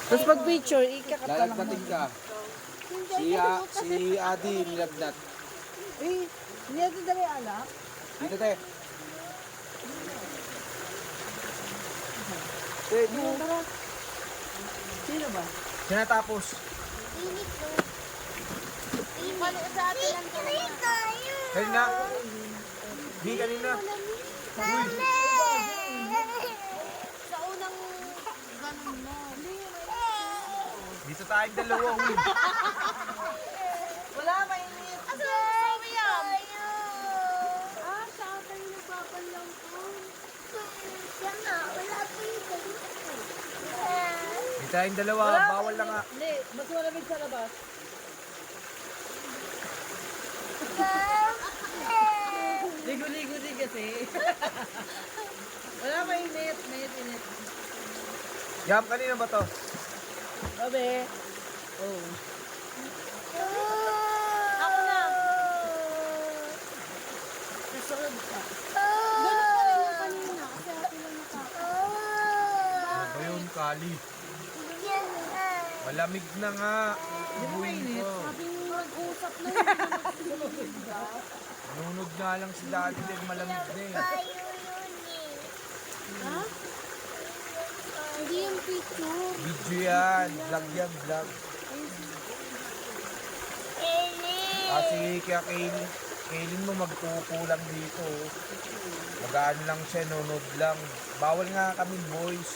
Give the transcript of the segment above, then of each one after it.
Tapos pag picture, ikakat ka lang. Lalagnatin ka. Si Adi nilagnat. Eh, hindi natin dali alak. Dito te. Te, Tara. Sino ba? siya natapos. Init ko. Init sa atin lang tayo. Kaya nga. Di kanina. Sa unang ganun mo. Dito tayong dalawa. Uy. Wala, mainit. Asa sa William? Sa akin nagbabalang ko. Yan na, wala pa yung ganun. Dito tayong dalawa. Bawal lang nga. Hindi, mas malamig sa labas. Ligo-ligo din kasi. Wala, mainit. Mainit. Yam, kanina ba to? Babe. Oh. Ako na. Nasunod ka. Ganun pa rin yung kanina kasi atin lang Ano ba yun, Kali? Malamig na nga. Di ba mainit? Sabi nyo mag-usap na Nunod nga lang si Daddy din. Malamig na eh. Ha? Hindi yung picture. Video yan. Vlog yan, vlog. Kasi kaya Kaylin mo magtupo lang dito. Magaan lang siya, nunod lang. Bawal nga kami boys.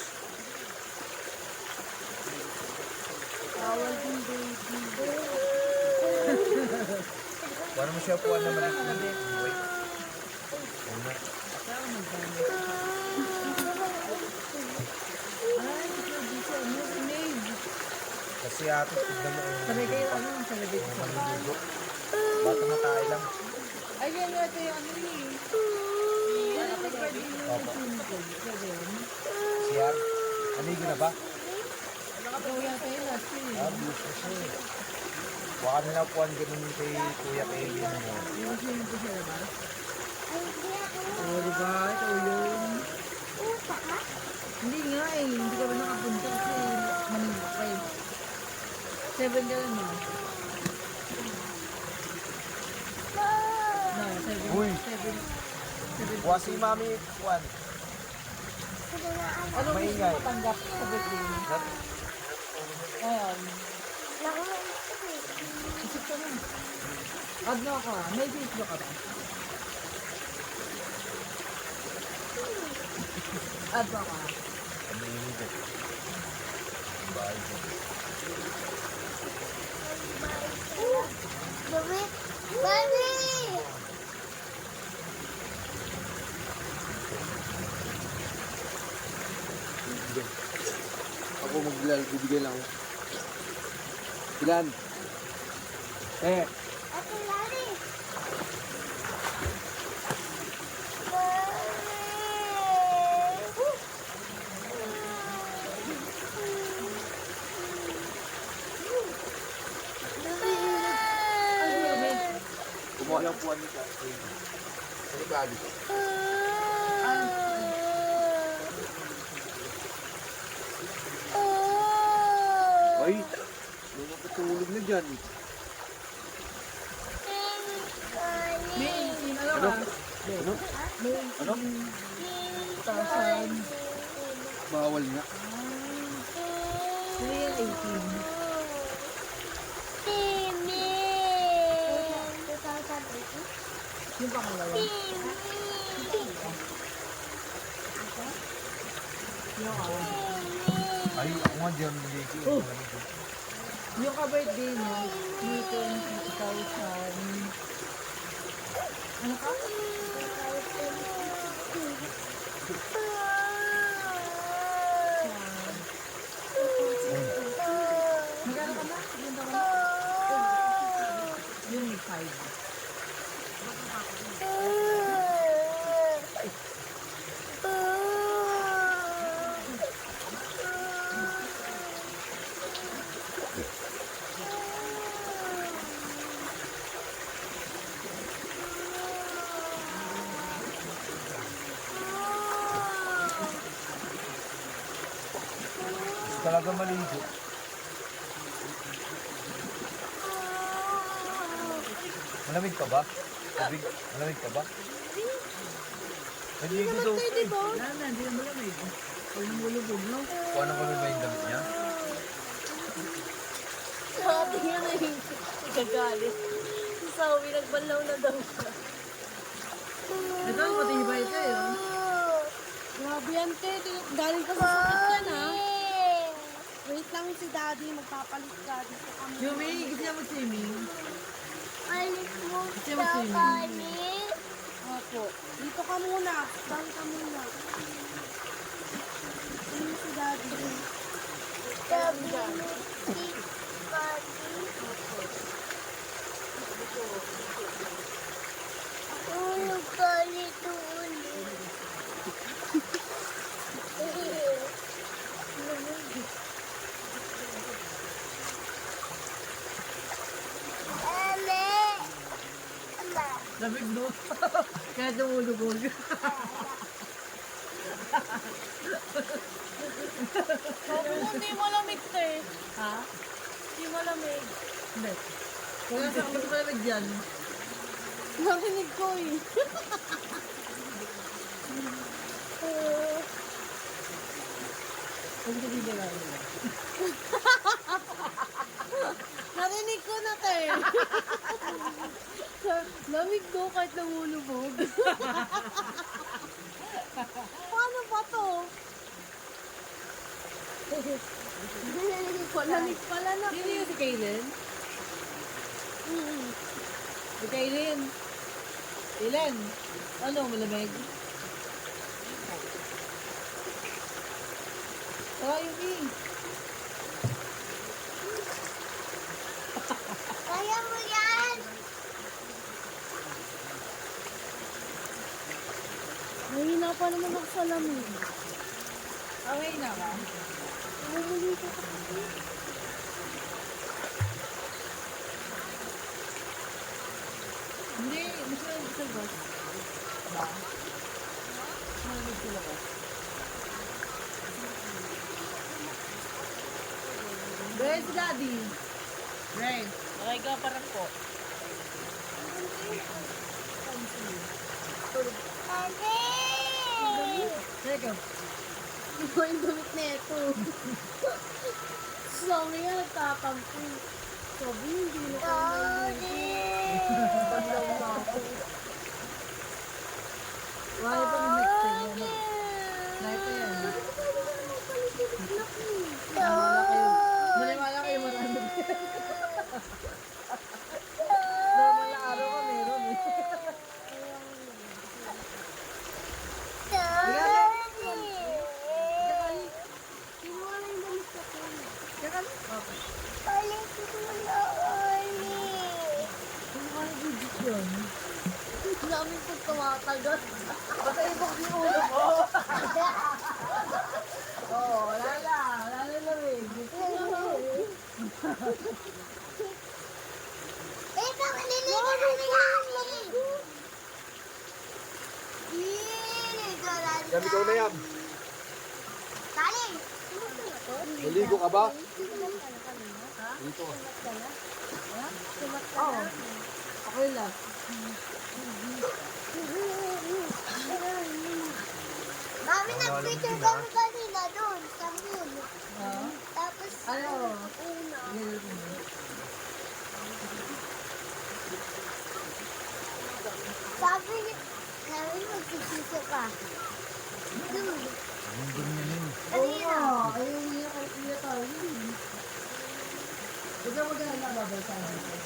Bawal din baby. Paano mo siya puwan na maliit na din? Wait. Una. Kasi ate, tignan mo yung Sabi kayo, ano? Sabi kayo sa malulugo. Bata matay lang. Ayun, ito yung ano eh. Opo. Siya? Aligo na ba? Ito yan kayo last eh. Blue ko siya eh. Baka nila puwan ganun kay Kuya Kaylin mo. Yung swimming pool sa labas. Oo, diba? Ito yun. Hindi nga eh. Hindi ka ba nakapunta kasi manila pa eh. 7 ka lang eh. No, 7. Uy! 7. Buwa si Mami Puwan. Ano gusto Maingay. mo matanggap sa birthday mo? Ayan. Isip ka na. Add na ka. May Facebook ka ba? Add na ka. Kami inito. Bahay ko. Bobby! Ako bibigay lang. Ilan? Ate Lari! Ano yun, may? Kumuha lang puwan nito. Ano ba? Ay! May matutulog na dyan. May 18. Ano Ano? ka? Ano? May Ano? 18,000. Bawal nga. Ano yung 18? Yung pangalawa. Yung ka. Ay, ako nga dyan. Oh. Yung ka-birthday mo, may 20,000. Ano ka? Magkano ka na? Ilan ka na? Yung may 5. Talaga maligo. Malamig pa ba? Malamig pa ba? Naligo daw. Wala na, hindi na malamig. Pag namulubog, no? Kung anong kulay ba yung damit niya? Sabi niya na yung nagagalit. Sabi, nagbalaw na daw siya. Ito, matibay ito eh. Oh. Grabe yan, te. Galing ka sa sakit yan, ha? Wait lang si daddy. Magpapalit ka dito kami. Yumi, gusto niya mag-swimming. Alis mo Kasi sa mag-swimming. kanin. Opo. Dito ka muna. Dali ka muna. Ano si daddy? Sabi mo si Papi. Tulog ka nito ulit. Ame! Ama! Lamig, no? Kaya namulubog. Sabi mo, hindi malamig, te. Ha? Hindi malamig. Hindi. Wala sa kapag malamig dyan. Narinig ko, eh. Kung hindi ba lang. Narinig ko na, te. Lamig ko kahit namulubog. Paano ba to? Lamig pala na. Sino yung si Kaylin? Si Kaylin. Kaylin. Ano, malamig? Oh, Yumi. Kaya mo yan! Mahina pa naman ako sa lamig. Okay na ba? Bumuli ko kasi. Hindi, mas malamig sa labas. Ba? Mas malamig sa labas. Red, si Daddy. Red. Okay ka parang po. Ate! Teka. Iba yung damit na ito. Sabi nga nagtatampo. Sabi hindi na Daddy! Bandaw na ako. Wala pa ng next time. Wala pa yan. Maniwala kayo marami. Normal na araw ka meron eh. Kinuha na yung damit ko. Teka. Okay. Palit mo na ulit. Ano ka nag-digit yun? Namin po tumatagal. Baka ibok yung ulo ko. Oo, wala na. Wala na lamig. Eh, baka niligo na nila kami. Niligo na nila. Yan, ikaw na yan. Tali! Naligo ka ba? Dito. Oo. Okay lang. Mami, nag-picture kami kanina doon sa moon. Oo. Tapos, Ano? una. Sabi magpipicture ka. Doon. Kanina. Oo, ayun niya kay Kuya tayo. Huwag ka magana babay sa amin.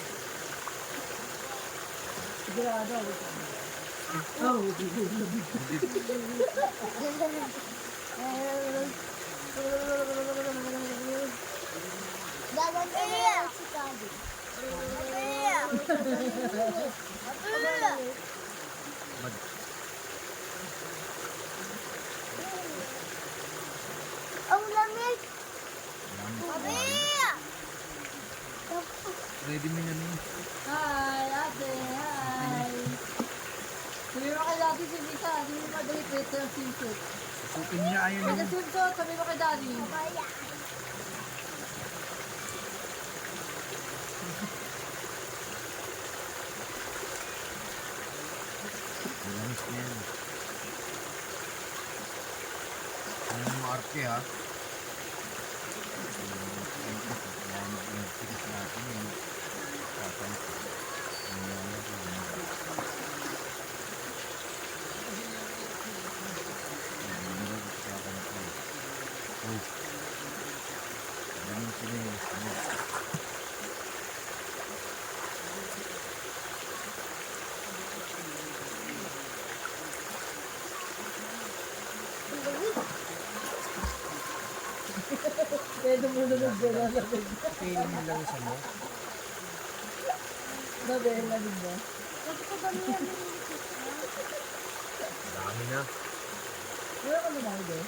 Sigurado. Oh, Gaganda na si Kadi. Ang lamig! Maria! Ready mo yan eh. hi, ate, hi. Sabi mo kay daddy si Mika, hindi mo madali pwede ang swimsuit. Susukin niya ayun Pwede yung... swimsuit, sabi mo kay daddy. Kaya. Pinilinis mo. Kaya dumunod na lamig. Kailin mo lang isa mo. Nabel, lamig mo. Dami na. Wala ka lumawag eh.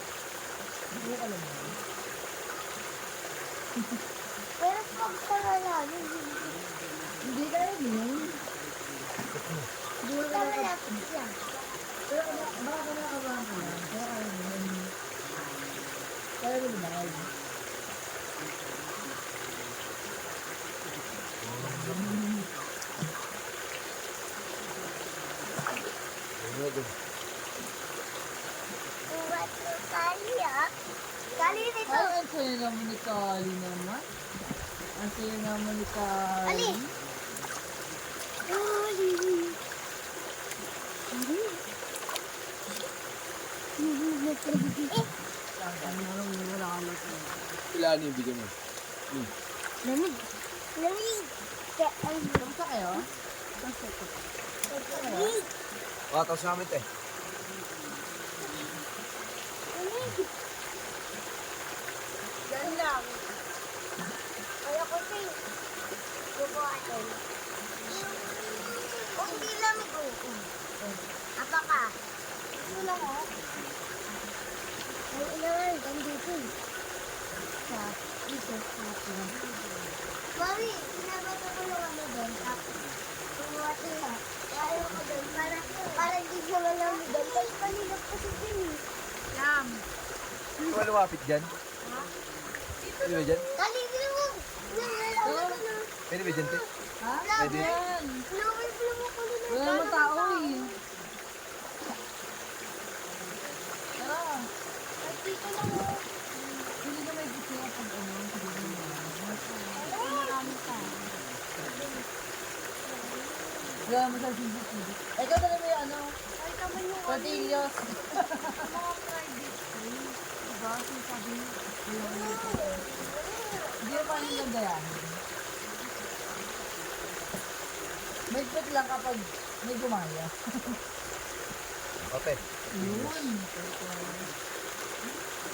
Wala ka lumawag. Pero pagkaralanin, Hindi ka rin yun. Hindi mo ka malapit yan. Pero baka ka nakakabahan ka lang. Kaya ka rin yun. Kaya mo lumawag. Uwat mo kali ah. Kali nito. Ay, ang sayo naman ni Kali naman. Ang sayo naman ni Kali. Ali. Kali. Ilan yung bigyan mo? Lamig. Lamig. Kamusta kayo? Lamig. Tapos namin te. Lamig. Yan lang. Kaya ko siya. Bubuhatin. Kung di lamig ko. Apa ka? Ito lang oh. Ay, ilan. Dito. Sa dito. Mami, sinabato ko lang ano doon. Tapos, bubuhatin na. Kaya ko doon. Para hindi siya malamig doon. Kasi kanilap kasi din eh. Yum. Ikaw lumapit dyan? Pwede ba dyan? Kaligil mo. Pwede ba dyan te? Ha? Pwede. Yan. Lumay-blum ako na. Wala naman tao eh. Tara. Ay, dito lang oh. Hindi na may gusto ka pag ano. Marami pa. Wala naman sa CCTV. Ikaw talaga may ano. Ay, tama yung Tortillas. mga private school. Diba? Sinasabi niyo. Hindi pa nila gayahin. May pit lang kapag may gumaya. Ote. Yun.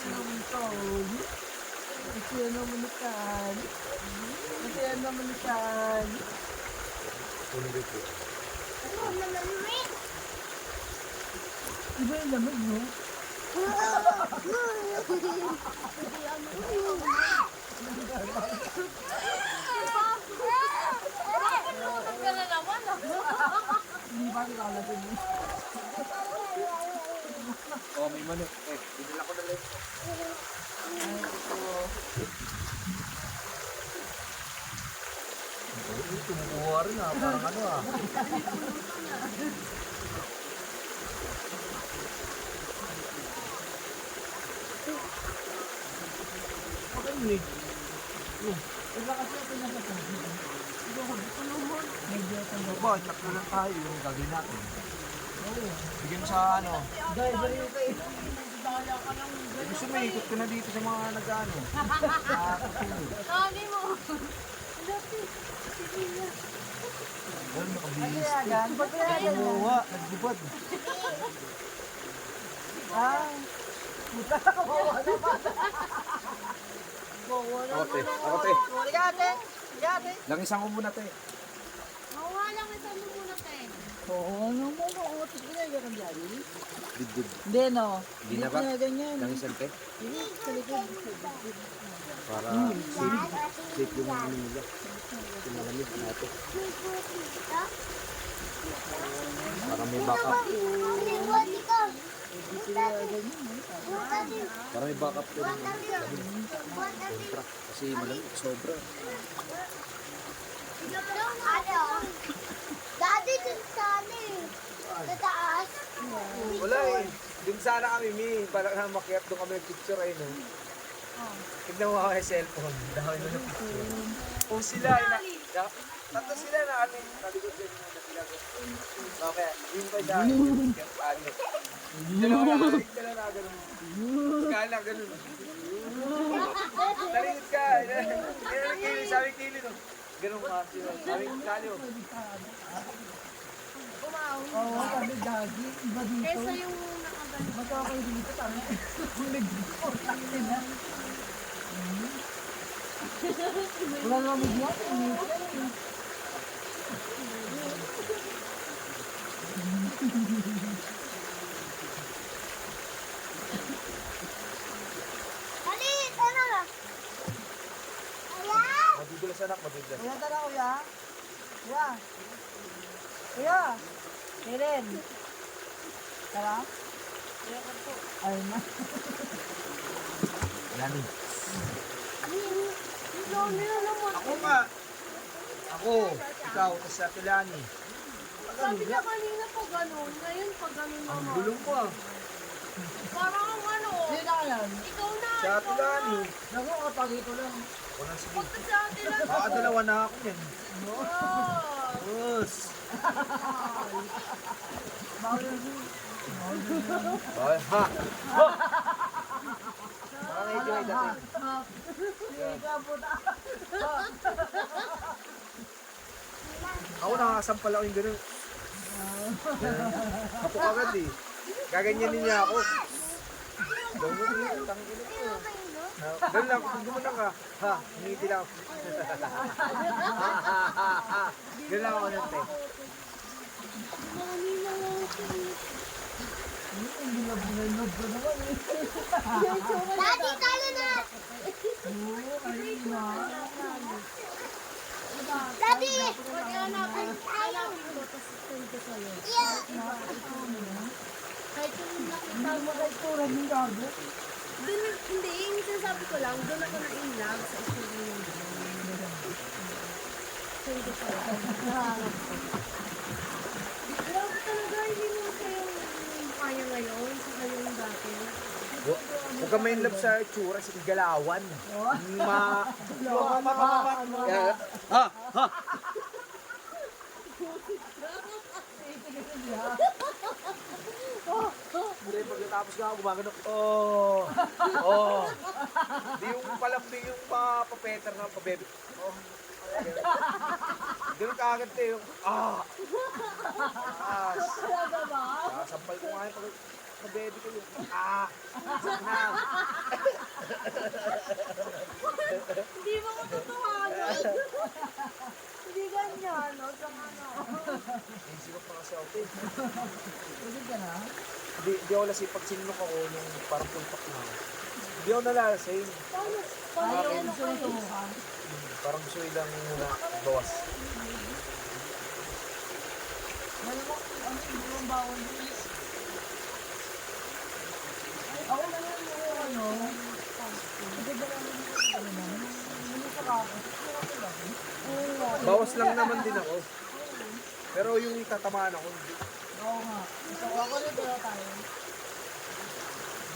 Naman to. Kasi naman ikan. Kasi naman ikan. Tulog ito. Ano naman rin? Iba yung lamig, no? Hindi pa kita kalapin mo. Oh, may manok. Dinala ko na lang ito. Tumukuha rin ah. Parang ano ah. Okay, wait. Iba kasi ito na sa medyo tanda. Ba, check na lang tayo yung gagawin natin. Bigyan sa ano. Driver yung kayo. Gusto mo, ikot ko na dito sa mga nag-ano. Kali mo. Well, Ay, nakabilis. kinagan. Pag kinagan mo. Kumuha, nagbubad. Ah. Puta, kawawa naman. Ote, ote. Liga ate. Liga ate. Langisan ko muna te. Mawa lang ito mo muna tayo. Oo, ano mo ba? Oo, tapos ginagawa kang daddy? Dibdib. Hindi, no. Hindi na ba? ganyan. Langisan te. Hindi, sa likod. Para safe yung ano nila. Yung malamig natin. Para may backup. Para may backup din. Kontra. Kasi malamig. Sobra. Daddy, dun sa ano eh. Sa taas. Wala eh. Doon sana kami, Mi. Para na makiat doon kami nag-picture ay no. Tignan mo ako yung cellphone. Dahil mo na picture. O sila, tatlo sila na ano yung nalikod din na nakilago. Okay, yun pa siya. Ano? Dalawa na ganun. Kala ganun. Nalikod ka. Sabi Kili no. Ganun kasi. Sabi Kalyo. Oo, sabi Gagi. Iba dito. Kesa yung nakagalit. Magkakay dito. Sabi, kung nag-dito. Takin na. Wala naman mo. Alit! Ano? Ayan! Madudulas anak, madudulas. Kuya, tara kuya. Kuya. Kuya. Karen. Tara. Ay na. Nani. Ako nga. Ako. Ikaw, sa Kilani. Sabi niya kanina pa ganun, ngayon pa ganun Ang naman. gulong ko ah. Parang ano, Sino na yan? ikaw na, Sa ikaw na. Kilani. Naku, kapag ito lang. Walang sige. Pagka sa atin lang. Baka dalawa na ako yan. Oh. Bus. Bawal na. Ay, ha. Ho! Parang medyo ay dati. Ika puta. Ako nakakasampal ako yung gano'n. Kapok agad eh. Gaganyanin niya ako. Gawin mo dito, tangin ko. Ganun lang, kung gumanan ka. Ha, ngiti lang. Ganun lang ako nante. Daddy, talo na! Daddy! Hanapin ko, tapos send ko sa'yo. Yeah! Kahit yung nakita mo, Tura ng gago. hindi, yung sinasabi ko lang, doon ako na-in-love sa issue yung send ko sa'yo. Nahanap ko. Grabe talaga, hindi mo kayo kaya ngayon, sa kanyang dati. Huwag ka may love sa itsura, sa igalawan. Ha! Ha! Muli pagkatapos nga ako gumagano. Oh! Oh! Di yung palambing yung papeter na pabebe. Oh! Ganun kaagad tayo yung sampal ko nga yung pabebe ko yung na. Hindi mo matutuhanan. Hindi ganyan, no? Sa ano. Naisirap pa kasi ako eh. Pwede ka na? Di ako lasing pag sinunok ako yung parang pulpak na ako. Di ako nalasing. Paano ano kayo? Parang gusto ilang muna bawas. Alam mo, ang ibang bawal din. Ako na lang yung ano. Hindi ba lang yung ano na? Hindi sa kako. Bawas lang naman din ako. Pero yung tatamaan ako, hindi. Oo nga. So, ako na dala tayo.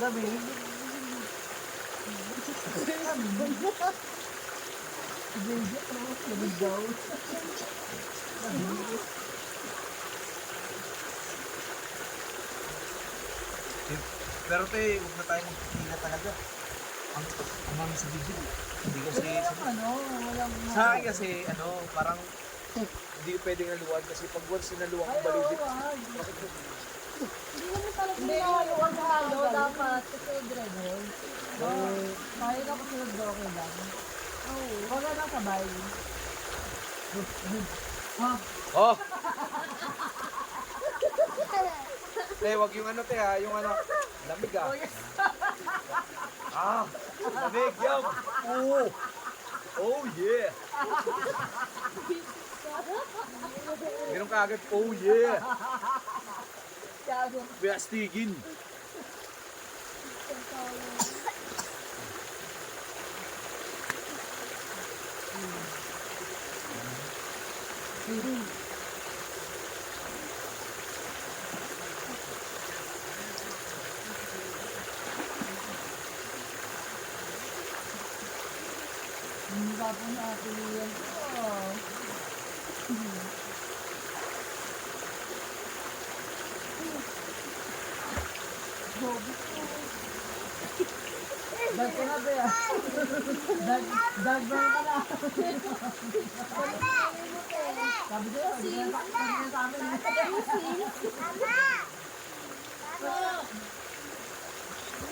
Gabi. Gabi daw. Pero te, huwag na tayong magpipila talaga. Ang mami sa bibig. Hindi kasi, Ano, walang sa akin kasi, parang hindi ko pwedeng naluwag kasi pag once sinaluwag ang balibit. Hindi na haluan sa halo, dapat. Kasi dragon. Kaya ka pa sila okay lang. Oo. Huwag ka na sabay. Ha? Oh! Te, wag yung te ha, yung lamig ah. Lamig, yum! Oh! Oh yeah! Meron ka agad, oh yeah! Biastigin! Hindi ka po na atin yan. Dag ka na, Bea. Dag ka na. Sabi ko, sabi niya sa amin.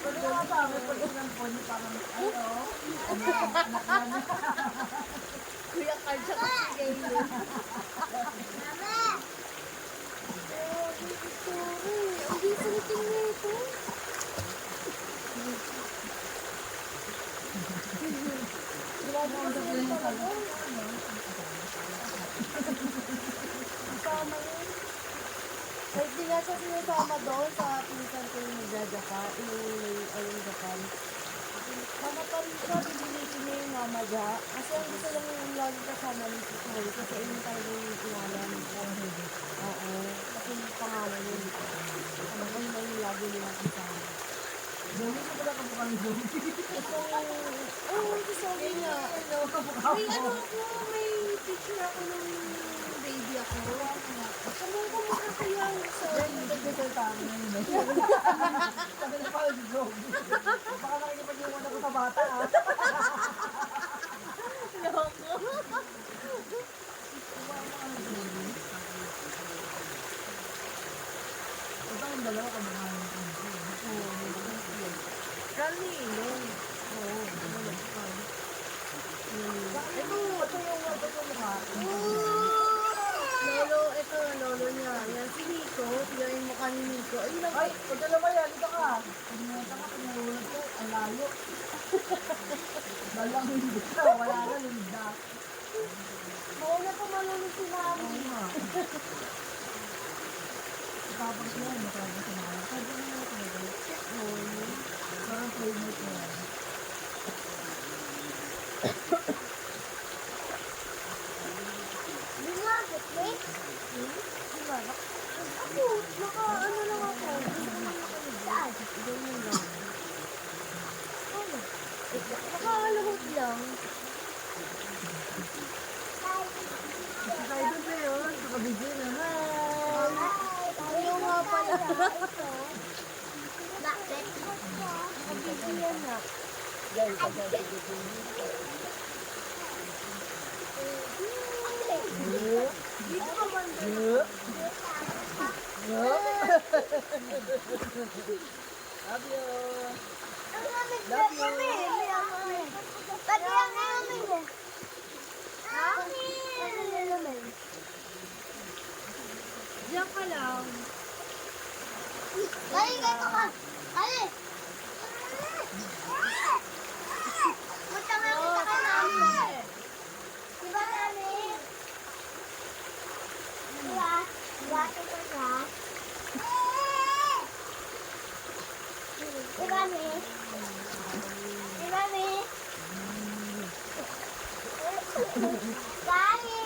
Pwede ka sa amin, pwede ng pony parang, ay, oh. Kuya Carl siya kasi kayo. Ang gising nito. Kasama yun. Kahit di nga siya sinasama doon sa pinsan ko yung nagja-Japan, yung Japan. Sama pa rin siya, bibinitin niya yung mama niya. Kasi ang gusto lang yung lagi kasama ni si Chloe kasi yun talaga yung pangalan. Oo, kasi yung pangalan yun. Ano ba yung lagi nila kasama. Zoe ko pala kapukang Zoe. Gusto niya. May ano ako, may picture ako ng baby ako. Kamang kumaka kaya sa... Nagdito sa amin na yun. Sabi na pala si Zoe. Baka nakikipag-iwan ako sa bata, ah. Ito ang dalawa ka mga Ranilo. Oo. ito yung mukha. Ito lolo niya. Yan si Nico. Yan yung mukha ni Nico. Ayun lang. Ay, pag dalawa yan, dito ka. Pagmunta ka, pinulunod ko, ang layo. Dalang hindi ka, wala na, linda. Mauna pa malulog si Mami. Tapos yan, matawag sa mga. Pwede na nga talaga. Parang playmate mo yan. Lumabot, eh. Ako, naka ano lang ako. Saan? Ganyan lang. Nakakalahot lang. Tayo doon na yun, nakabigyo na. Ayaw nga pala. Bakit? Nakabigyan na. Dito ka man doon. Love you. Ang lamig na kami. Pati ang lamig eh. Ha? Ang lamig. Diyan ka lang. Dali, ganito ka. Dali. Punta nga kita kay mami. Diba, mami? Diba? Diba, ito siya? Diba, mami? Diba, mami? Dali.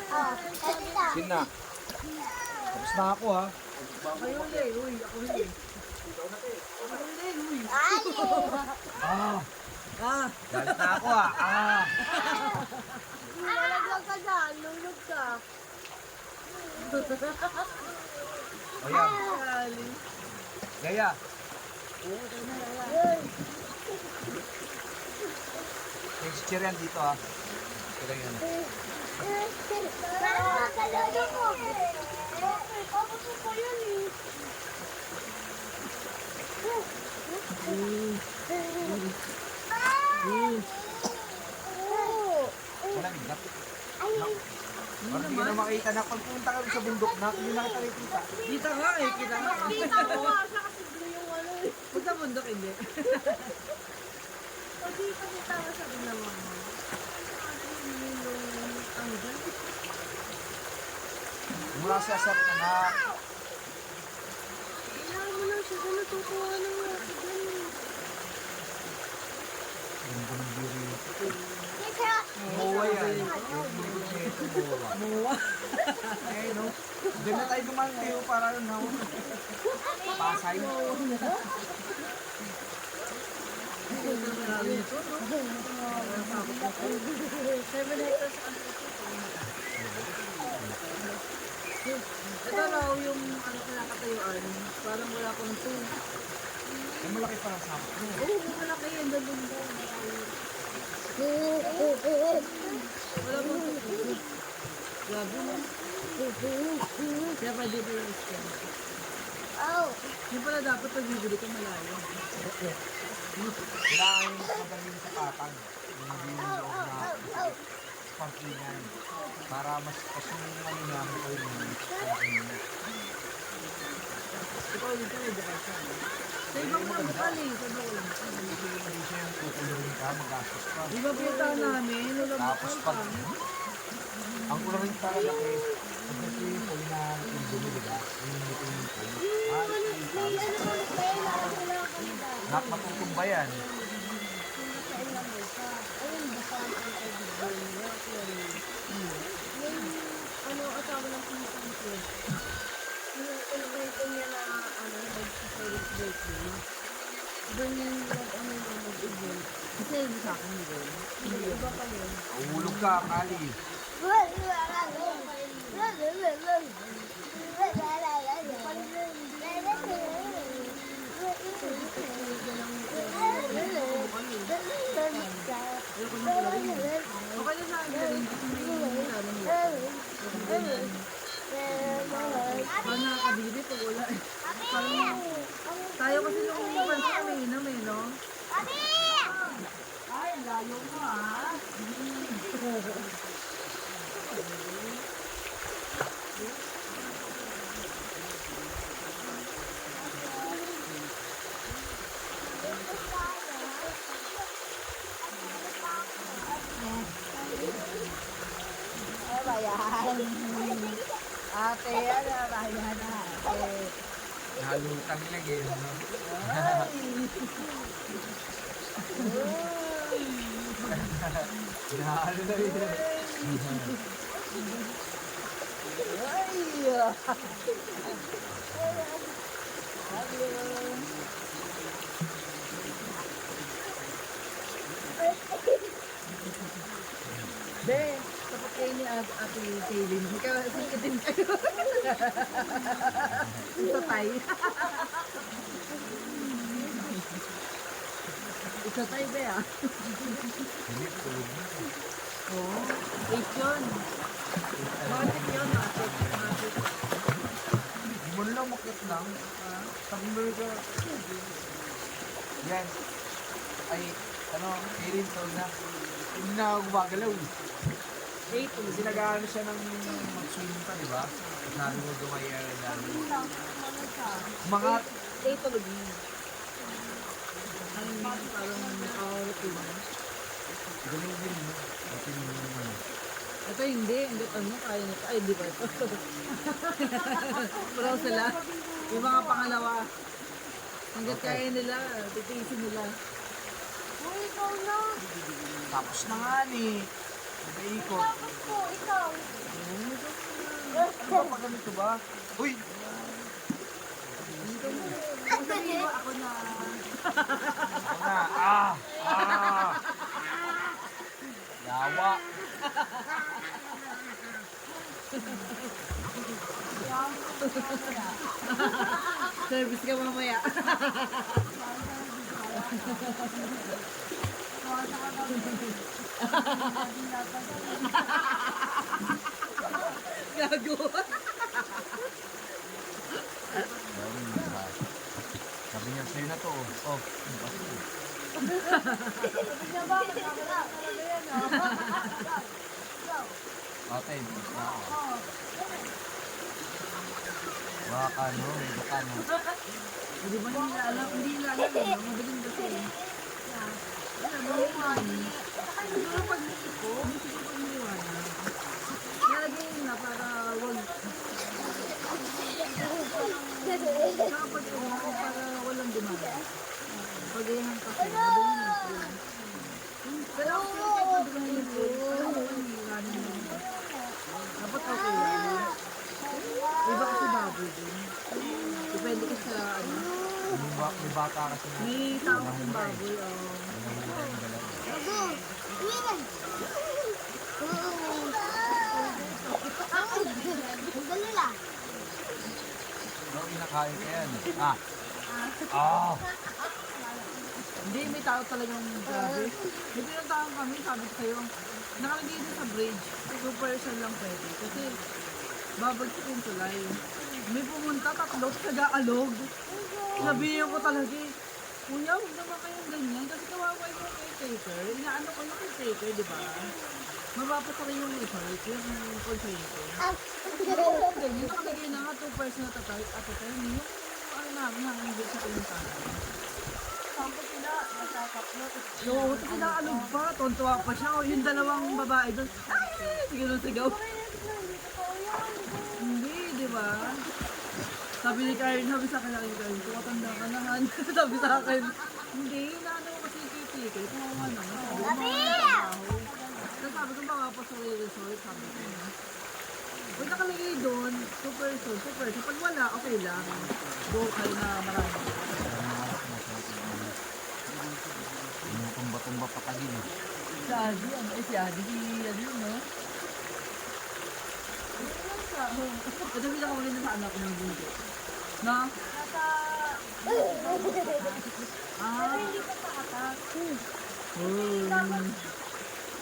Oh, ito. Sina. Tapos na ako ha. Kayo hindi, uy, ako hindi. Dali. Galit na ako ha. Lalaglag ka dyan. Lulog ka. Ayan. Gaya. May chichir yan dito ha. Kaya yan. Parang makalolo ko. Papaso ko yan eh. Walang higap. Parang hindi na makita na pagpunta kami sa bundok na, hindi na kita nakikita. Kita nga eh, kita nga. Kita ko nga siya kasi blue yung ano eh. Pag sa bundok, hindi. O di kasi tama sabi ng mama. Ang ganda. Mula siya sa anak. Kailangan mo lang siya na natutuwa ng mga ganun. Hindi ko ng biri. Tita, Mowa yan. Mowa. Eh no. Doon na tayo gumantiyo para no. Pasay. Ito raw yung ano kinakatayuan. Parang wala pang 2. Ay, malaki pa ang sapo. Oo, malaki yan. Doon. Wala pang 2. Grabe mo. Kaya pwede ba yung scan? Oh. Yung pala dapat pag bibili ka malayo. Kailangan yung magaling sa patang. Yung hindi yung loob na sparklingan. Para mas yung ano niya, may oil niya. Ikaw ulit ka, medyo kasi. Sa ibang mga bukal eh. Sa ibang ulit. Hindi siya yung kukulorin ka, magastos ka. Di ba pinuntahan namin? Wala Tapos bukal pag, pa. ang kulorin talaga is, pag ito yung oil na indumi, diba? Yung ito yung oil. Nak matutumba yan. Ano, asawa ng pinsan ko. Yung celebrate niya na, ano, mag-celebrate birthday. Doon yung ano yung mag-event. Kasi yun sa akin yun. Hindi, iba pa yun. Uhulog ka, Kali. Okay na sa akin. Parang nakakabili pag wala eh. Parang tayo kasi nung pansin kami inom eh, no? Ay, layo mo ah. Ay, bayan. Ate, ano, bayan na. Ate. Nalutang lagi. No? Nahalo na rin. Be, kapag kayo ni Ate Kaylin, itim kayo. Isa tayo. Isa tayo be ah. Hindi, tulog na. Oo, 8 yun. Bakit yun? Bakit? Hindi mo lang makit lang. Sabi mo ka. Yan. Ay, ano, Erin, tulog na. Hindi na ako gumagalaw. 8 Kasi nag-ano siya ng mag-swimming pa, di ba? Sabi mo dumaya rin namin. Mga 8 tulog yun. Ang parang naka-routine. galing din, no? Kasi mo naman. Ito hindi ano, kaya nito. Ay, hindi pa ito. Pero sila, yung mga pangalawa, hanggat kaya nila, titiisin nila. Uy, ikaw na. Tapos na nga ni. Nag-iikot. Ako, ikaw. Ano ba ganito ba? Uy! Kung sabihin mo, ako na. Ako na. Yawa. Service ka mamaya. Gago. Sabi niya, sa'yo na to. Oh, Tignan ba? Talaga yan, ate, bis na ako. Baka no, medyo ka no. Hindi ba nila alam? Hindi nila alam. Madaling kasi. Alam mo yun. Siguro pag ko, siguro pag niliwanag. Nalagay na para wag. Saka pag para walang dumami. Pag iyan kasi, madaling na po. Pero actually kahit madaling na po, ano yung niliwanag na. Dapat okay yan. Iba kasi baboy din. Depende ka sa ano. May bata kasi na. May tao kasing baboy. Ako, yan. Ang dali lang. Ikaw inakain ka yan. Ah. Ah. Hindi, may tao talagang grabe. May pinuntahan kami, sabi ko sa'yo, nakalagay din sa bridge, 2 person lang pwede. Kasi, babagsak yung tulay. May pumunta, tatlo, taga-alog. Sabihin ko talaga eh, Kuya, huwag naman kayong ganyan. Kasi kawawa yung caretaker. Inaano ko yung caretaker, di ba? Mapapasa rin yung resort, yung contractor. Ganyan, nakalagay na nga 2 person at a time. Yung ano namin, hanggang sa pinuntahan. Sampo sila, nagkakapnot. So, kinaalog pa, tontuwa pa siya. O, yung dalawang babae doon, ay, sige doon sigaw. Hindi, di ba? Sabi ni Karen, sabi sa akin, tumatanda ka na, Han. Sabi sa akin, hindi, inaano ko kasi kay kumawa naman. Sabi ko, tapos sabi ko, baka pa sa resort, sabi ko. Kung nakalagay doon, 2 person. Pag wala, okay lang. Go kayo na marami. Tumba-tumba pa ka din. Si Adi, si Adi, ano yun, no? Ito pinakawalin na sa anak ko ng bundo. Na? Nasa... Ah. Hindi pa nakatas. Oh.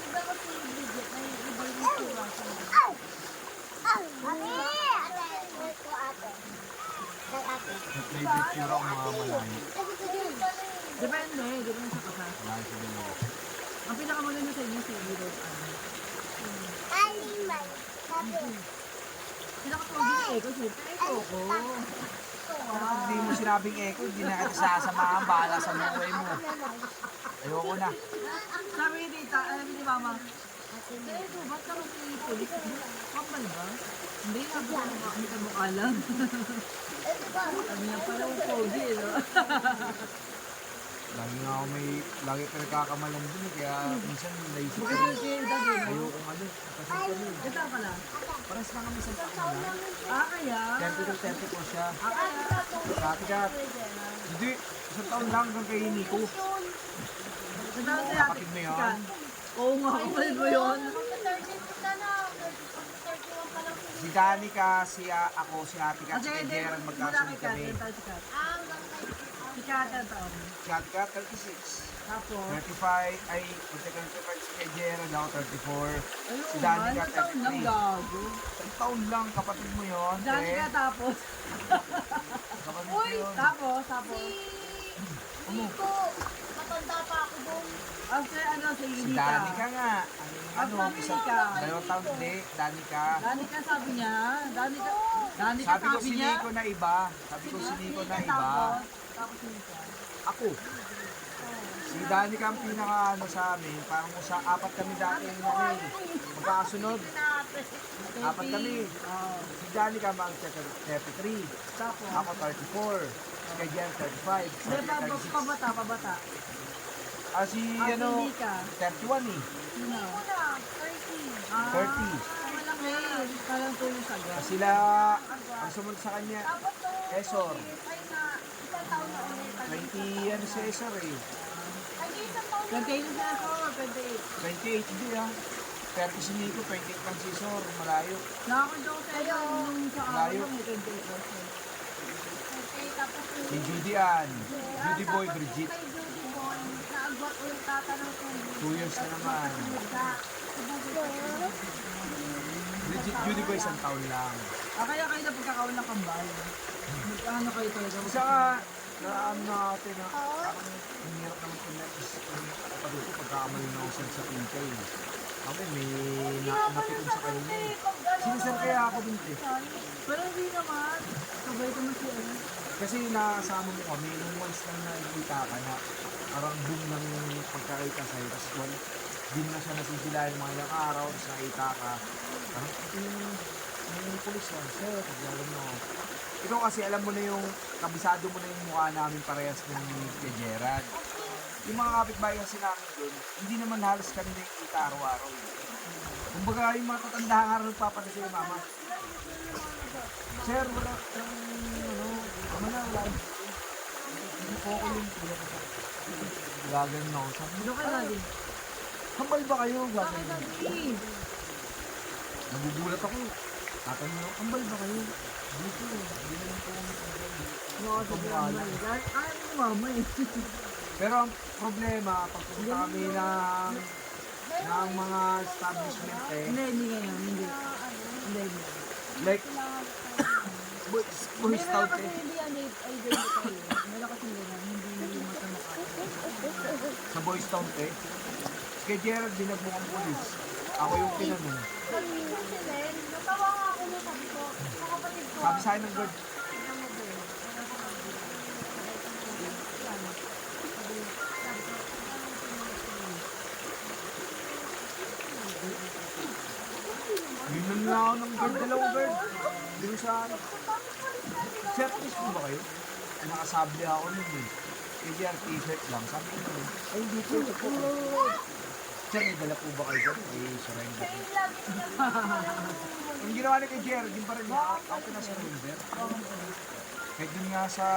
Iba ko si Bridget, may iba yung tura sa May picture ako mga malayo. Depende sa kasal. Malayo sa dalawa. Ang pinakamaganda sa inyo, si Hero, ano? Pinakatawagin Eko, siyempre Eko ko. Pero pag di mo sinabing echo, hindi na kita sasamahan. Bahala sa buhay mo. Ayoko na. Sabi ni Tita, alam ni Mama, Eko, ba't ka mag-police? Kambal ba? Hindi, hindi ka mukha lang. Sabi niya pala yung pogi, no? Lagi ka nagkakamalan dun eh, kaya minsan naisip ko. Ayoko ano. Kasi kami. Ito pala. Paras na kami sa taon na. Kaya? 30 po siya. Kaya? Dati ka. Hindi. Isang taon lang hanggang kay Nico. Nagdaan sa Kapatid mo yun? Oo nga, kapatid mo yun. Si Danica, ako, si Ate Kat, si Gerald, magkasunod kami. Si Kata taon. Si Ate Kat, 36. Tapos, 35, ay, punta ka 35 si kay Gerald, ako 34. Si ayun, Danica, taon lang 33. gago. Isang taon lang, kapatid mo yun. Dami ka tapos. Kapatid mo yun. Tapos. Nico, matanda pa ako doon. After ano, si Si Inika. Danica nga. Ano, isang Danica. 2 taon, hindi, Danica. Danica sabi niya. Danica Sabi ko si niya. Nico na iba. Sabi ko si Nico na iba. Tapos Nika. Ako. Si Danica ang pinaka ano sa amin. Parang kung sa 4 kami dati magkakasunod. 4 kami. Oh. Si Danica mang 33. Tapos. Ako 34. Kay Jen 35. Hindi, pabata. Si Ah, ano, si Nika. 31 eh. Sino? 30. Tama lang eh. Parang tulong sa gas. Sila, ang sumunod sa kanya, Esor. Ay na, isang taon na ulit. 20 ano si Esor eh. Ay, di isang taon 28 na siya ako, 28. 28 hindi ah. 30 si Nico, 28 lang si Esor. Malayo. Nakakunta ko sa iyo nung sa araw Layo. lang, may 28 also. tapos Si Judy Ann. Judy Boy, Bridget. kay Judy Boy, naagwat ulit tatanong kung 2 years na naman. Bridget, Judy Boy, 1 taon lang. Kaya kayo na pagkakaon ng kambal. Ano kayo talaga? Isa nga, naano natin na parang ang hirap naman kung kapatid ko pagkakamali na ako sa pinkay. Kami may napikon sa kanya. Sinisir kaya ako din eh. Pero hindi naman. Sabay ko na si ano. Kasi nakasama mo kami, nung once lang nakikita ka na parang boom ng pagkakita sa'yo. Tapos di mo na siya nasisilayan mga ilang araw, tapos nakita ka. Parang ito yung pulis lang, sir, paglalang mo. Ikaw kasi alam mo na yung, kabisado mo na yung mukha namin parehas ng kay Gerard. Yung mga kapitbahay kasi namin doon, hindi naman halos kami nakikita araw-araw. Kumbaga yung mga tatandang araw nagpapada sa'yo, mama. Sir, wala kang wala. Hindi po ako yung gagawin ako. Sabi Ano kayo natin? hambal ba kayo? Gagawin. Bakit natin? Nagugulat ako. Tatanong, ambal ba kayo? Dito, hindi naman po kami ambal. Oo, sabi ang bal. Ayaw mo mama eh. Pero ang problema, pag pupunta kami ng mga establishment Hindi ngayon, hindi. Hindi. like, boys Hindi stout kasi hindi yan identical eh. Meron kasi ganyan, hindi matamakata. sa boys stout kay Gerald, dinagmok ang polis. Ako yung tinanong. Natawa nga ako nung sabi ko, sa kapatid ko. Sabi sa akin ng guard, Binan na ako ng guard, dalawang guard. Dito sa ano. Checklist mo ba kayo? Nakasabli ako nun eh. Kasi ang t-shirt lang. Sabi ko naman, ay dito po. Sir, may dala po ba kayo dyan? Ay, surrender. Ang ginawa ni kay Jer, din pa rin niya, ako pinasurrender. Kahit dun nga sa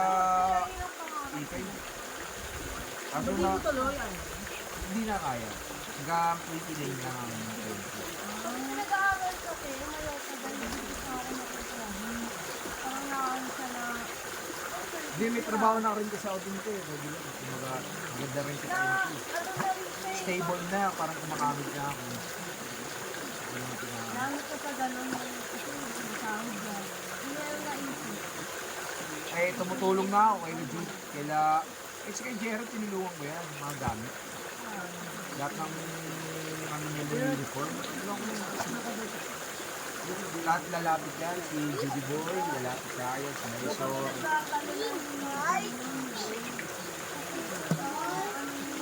ikay. Kaso Hindi na, mo tuloy ay. hindi na kaya. Hanggang 89 lang ang 20. Nung nag-aaral kasi, malaw sa ganyan, hindi pa ako nakasalahan. Parang nakakain siya na, Hindi, may trabaho na rin kasi ako dun ko eh. Pwede lang. Kumbaga, maganda rin kita yun. ano na rin siya eh. Stable na, parang kumakamit na ako. Ayun, Lalo ko sa ganun, kasi yung sahod niya. Hindi na naisip. Eh, tumutulong na ako kay Legit. Kaila, eh, si kay Jared, tinulungan ko yan, mga gamit. Lahat ng, ano niya yung uniform. Tulungan ko na lahat lalapit yan, si Judy Boy, lalapit tayo, si Marisol.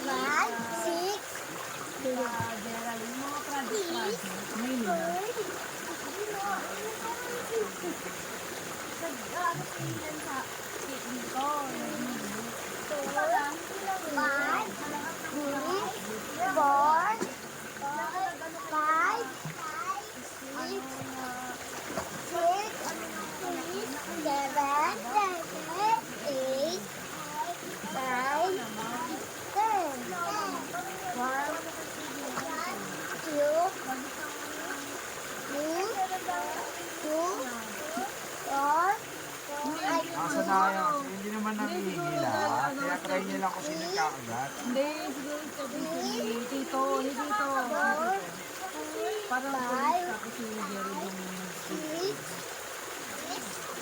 Five, six, Gerald, yung mga project. Ngayon na. Nag-ano sila sa dito. Five, three, four, five, six, six, seven, eight, nine, 10. One, two, two, four, Asa na yan, hindi naman nangihingi lahat. Kaya try niya lang kung sino yung kakagat. Hindi, siguro ni Tito, ni Tito. Parang police ka kasi Jerry yung six,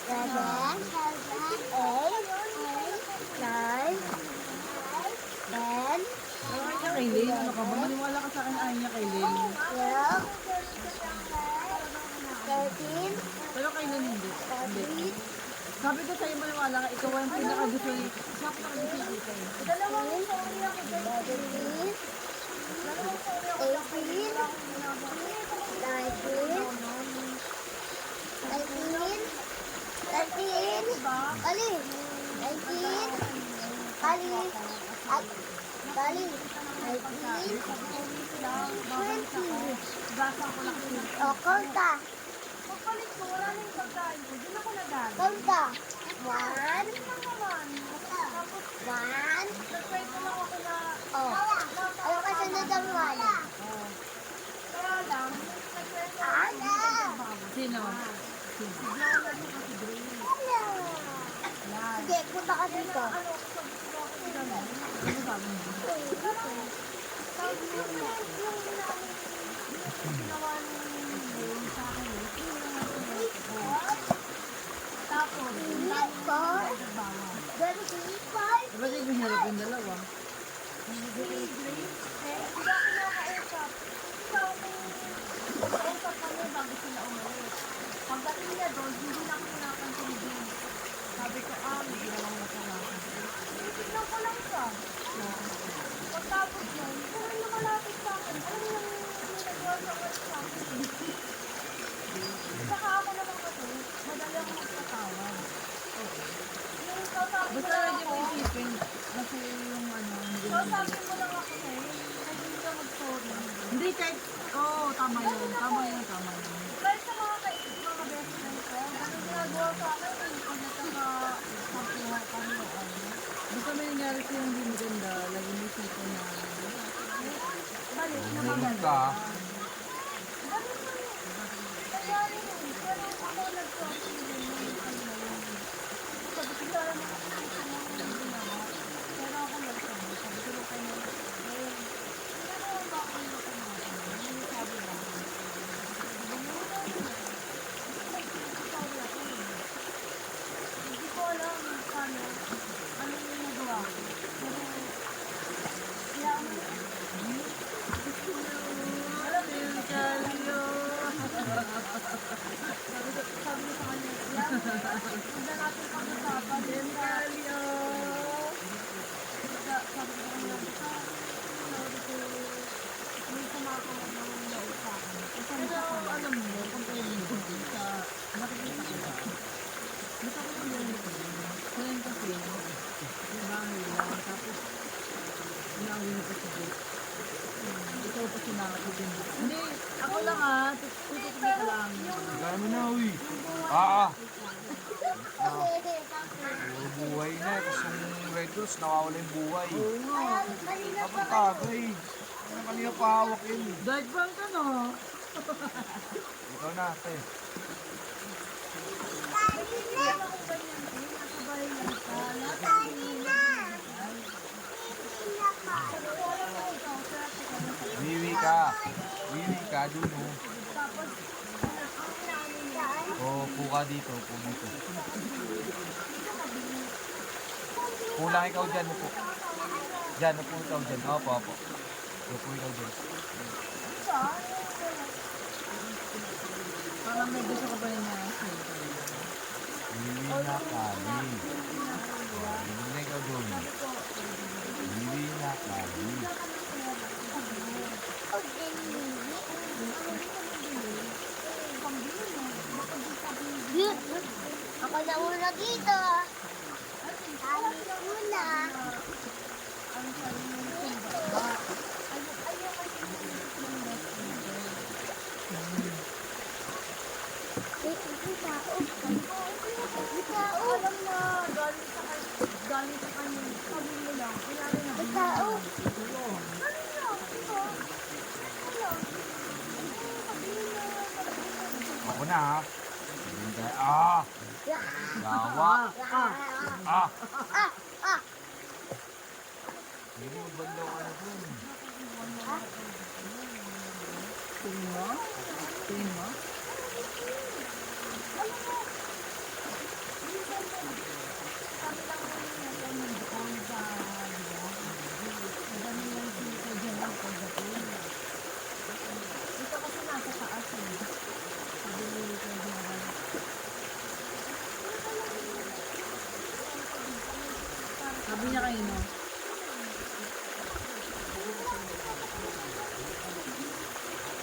seven, eight, nine, 10, Ayaw niya kay Lane. Ano ka ba? Maniwala ka sa akin ayaw niya kay Lane. 12, 13, Pero kay Lane hindi. 14, Sabi ko sa'yo maniwala ka, ikaw ang pinakagusto ni... Siya ang pinakagusto ni Tito. dalawang sorry ako dyan. 20, O, konta. Pagpalit ko, wala na yung pagkain ko. Doon ako nagano. Konta. 1. One. Nag-try ko lang ako na... Oh. Ano ka sunod ang wala? Kaya lang, nag-try ko ako. Sino? Sige, punta ka dito. Ano sabi mo? Tapos, 4, 5, Diba di mahirap yung dalawa? hindi ako nakausap. Ikaw, kausap kami bago sila umalis. Pagdating niya doon, hindi na ako pinapansin din. Sabi ko, may ginawang masalaman. Tignan ko lang siya. Pagtapos nun, kung lumalapit sa akin, ano yung ginagawa sa akin? Saka ako naman kasi, madali ako magpatawan. Yung kausapin mo Basta lang medyo ako, mo isipin. Kasi yung ano, hindi kausapin mo lang ako na yun. Hindi ka mag-sorry. Hindi kahit, oo, tama yun. Tama yun, tama yun. Kahit sa mga best friend ko, ganun ginagawa sa akin, pag nagkakakuha kami o ano. Basta may nangyari sa'yo hindi maganda, lagi mo isipin na, Balik na Tulog maganda. ka. Ganun lang yun. Nangyari yun. Pero Naawi ko si Jake. Ikaw pa sinakot din. Hindi, ako lang titikmi ka lang. Gaya mo na, uy. Puro buhay na. Tapos yung Red Rose, nawawala yung buhay. Oo nga. Kapag tagay. Ano kanina pahawak yun. Dive bomb ka no? Ikaw na, ate. Wiwi ka. Wiwi ka, dun oh. Upo ka dito, upo dito. Kulang ikaw dyan, upo. Dyan, upo ikaw dyan. Opo, opo. Upo ikaw dyan. Parang may gusto ka ba niya? Wiwi na kami. Wiwi na ikaw dun. Wiwi na kami. Ako na muna dito. Kami muna. Alam na, galing sa kanya. Sabi mo lang, kailangan na. Tao. Ako na ha. Gawa. Hindi mo banda ka na dun. Tingin mo? Tingin mo? Ito kasi nasa taas eh. Sabi ni Kuya Gerald. Sabi niya kayo no?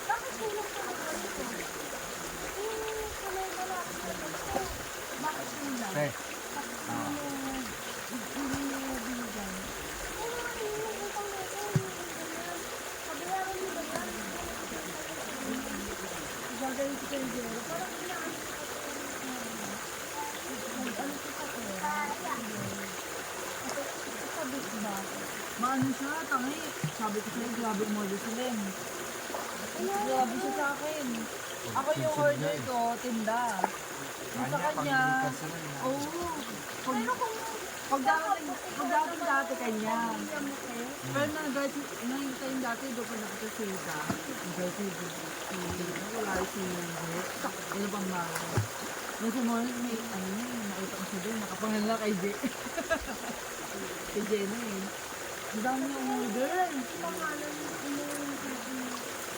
Bakit kulang ka ako dito? Kulay na lang. Bakit sila? Te. Hindi mo binigay. Gagawin si Kuya Gerald. Parang inaano ko ano ko sa Kuya? Sabi ko ba? Maano siya, tangi. Sabi ko sa'yo, grabe umorder si Lem. Grabe siya sa akin. Ako yung order ko, tinda. Yung sa kanya, oo. Pagdating dati kanya. Pero nangintay yung dati, doon ko nakita si Ika. Wala si Rick. Ano bang mga? Nung sa morning, may nakita ko siya doon, nakapangalan kay J. Kay Jenna eh. Ang dami niya umorder.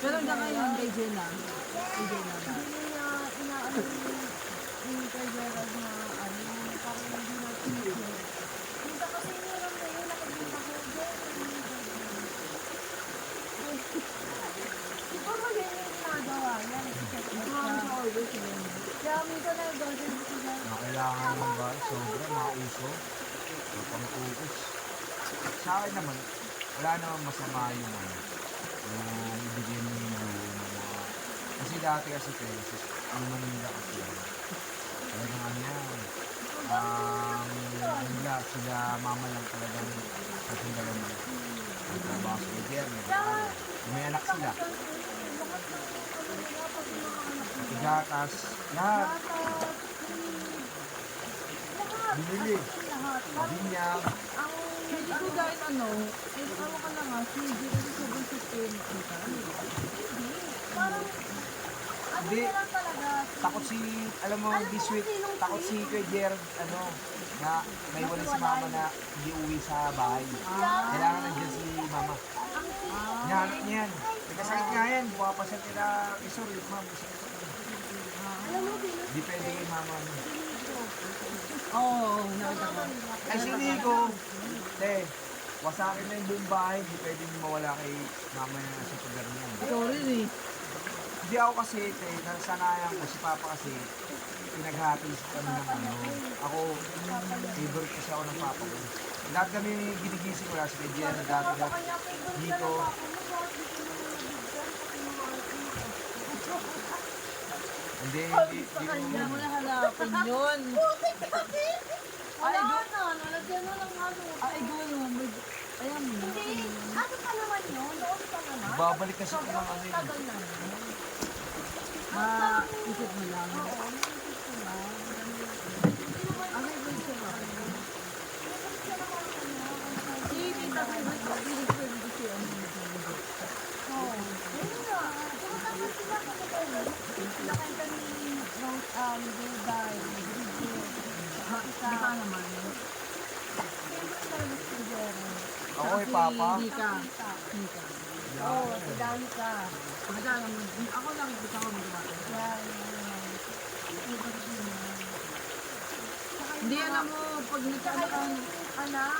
Pero hanggang ngayon kay Jenna. Kay Jenna na. Hindi niya inaano yung Kuya Gerald na ano, parang hindi na tinigil. Minta kasi meron na yun, nakikita ko dyan. Di ba magaling yung ginagawa niya? Nag-check out Marami siya. sa order sila. Kaya minsan nag-order sila. Kailangan mo ba? Sobra, mauso. Pang-focus. Sa akin naman, wala naman masama yung yung ibigay mo yung mga... Kasi dati kasi kayo, ang Manila kasi, talagang ano yan, nila, sila mama lang talagang kasi dalawa. Ang trabaho sa Kuya may anak sila. Pati gatas, lahat. Binili. Binyag. Hindi ko dahil ano ka na nga, si J kasi sobrang system. Parang, ano Hindi. na lang talaga. Takot si, alam mo, this week, takot si Kuya Gerald, na may wala si mama na hindi uwi sa bahay. Kailangan nandiyan si mama. Hinahanap niya yan. May kasakit nga yan, buwapasan nila, sorry, ma'am, sakit ako. Hindi pwede kay mama. Oo, nakita ko. Ay, si Nico, wasakin na yung buong bahay, hindi pwedeng mawala kay mama na sa pagar niyan. Ikaw rin eh. Hindi ako kasi, nasanayan ko, si Papa kasi, pinaghati kami ng ano. Ako, favorite kasi ako ng Papa ko. Lahat kami ginigising ko. Si Kay Jenna, dati na. Dito. Hindi. Hindi mo na hanapin yun. Wala na, nalagyan na lang ano. Ay, gano'n. Ayan mo. Hindi, ano pa naman yun? Doon pa naman. Babalik kasi ko ng ano yun. Tagal na. Isip mo lang. Oo, naisip ko na. Ano yung gusto mo? Hindi, tapos pilig ko yung gusto yung Oo. Yun nga. Pumunta ko sila kasi nakita ni Rose, Gilday, Bridget. Di ka naman. Favorite talaga si Jerry. Ako eh, Papa. Hindi ka. Hindi ka. Oo, si Danica. Maganda naman. Ako lang gusto ko magawa. Yan. Hindi, alam mo, pag nagkano ka, Anak,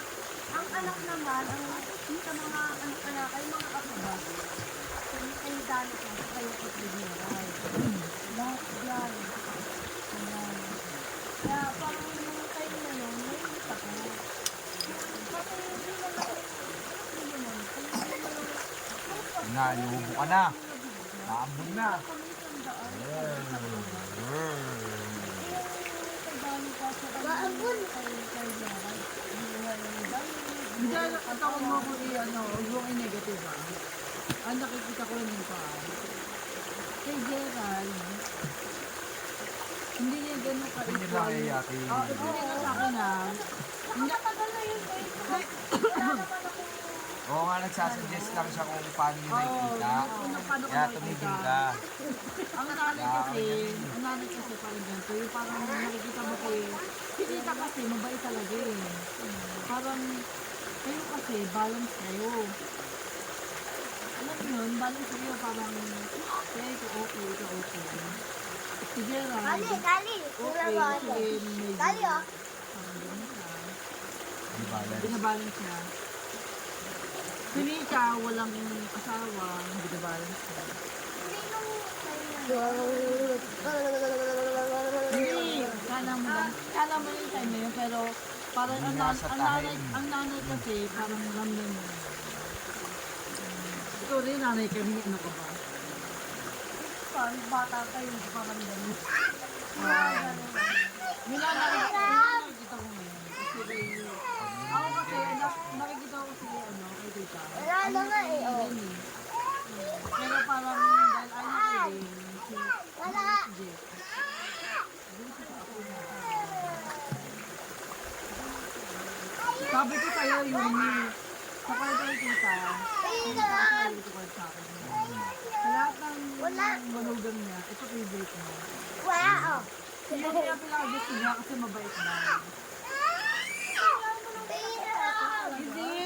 ang anak naman, sa mga anak-anak, ay mga apo ba? Ay Danica, kayo ko Bridget. Lahat yan. Ayan. Kaya parang yung kayo na nun, may isa ko. Kasi hindi naman, hindi naman, Nalubo ka na. Naambun na. Baambun! hindi, ang tawag mo ko ano, huwag mo i-negative ah. Ang nakikita ko lang yung paa. Kay Gerald, hindi niya ganun ka Hindi lang iyakin. Hindi nga sa akin ah. Nakatagal na yun eh. Wala naman ako. Oo nga, nagsasuggest lang siya kung paano niya nakikita. Paano ka Kaya nakikita? tumigil ka. Ang nanay kasi parang ganito, yung parang nakikita mo kay, sinita kasi, mabait talaga eh. Parang, kayo kasi, balance kayo. Alam mo yun, balance kayo parang, okay, ito okay. Si Gerald, Kali! okay, Wala si medyo, Kali oh! parang ganun siya. Di ba? Binabalance niya. Si Mika, walang asawa, binabalance niya. Hindi, kala mo yung time na yun, pero parang Hindi nasa time. ang nanay kasi parang ramdam mo. Ikaw rin, nanay kami, ano ka ba? Parang bata tayo, parang ganun. Nakikita ko ngayon. Kasi ako kasi, nakikita ko kasi ano, kay tita. Wala na nga eh, oh. Yan eh. Pero parang dahil ayaw ko din, Wala! si Jeff. Sabi ko sa'yo, Yumi, sa kwarto ni tita, sabi ko sa akin. Sa lahat ng manugang niya, ito favorite mo. Wow! Si Yumi ang pinakagusto niya kasi mabait na.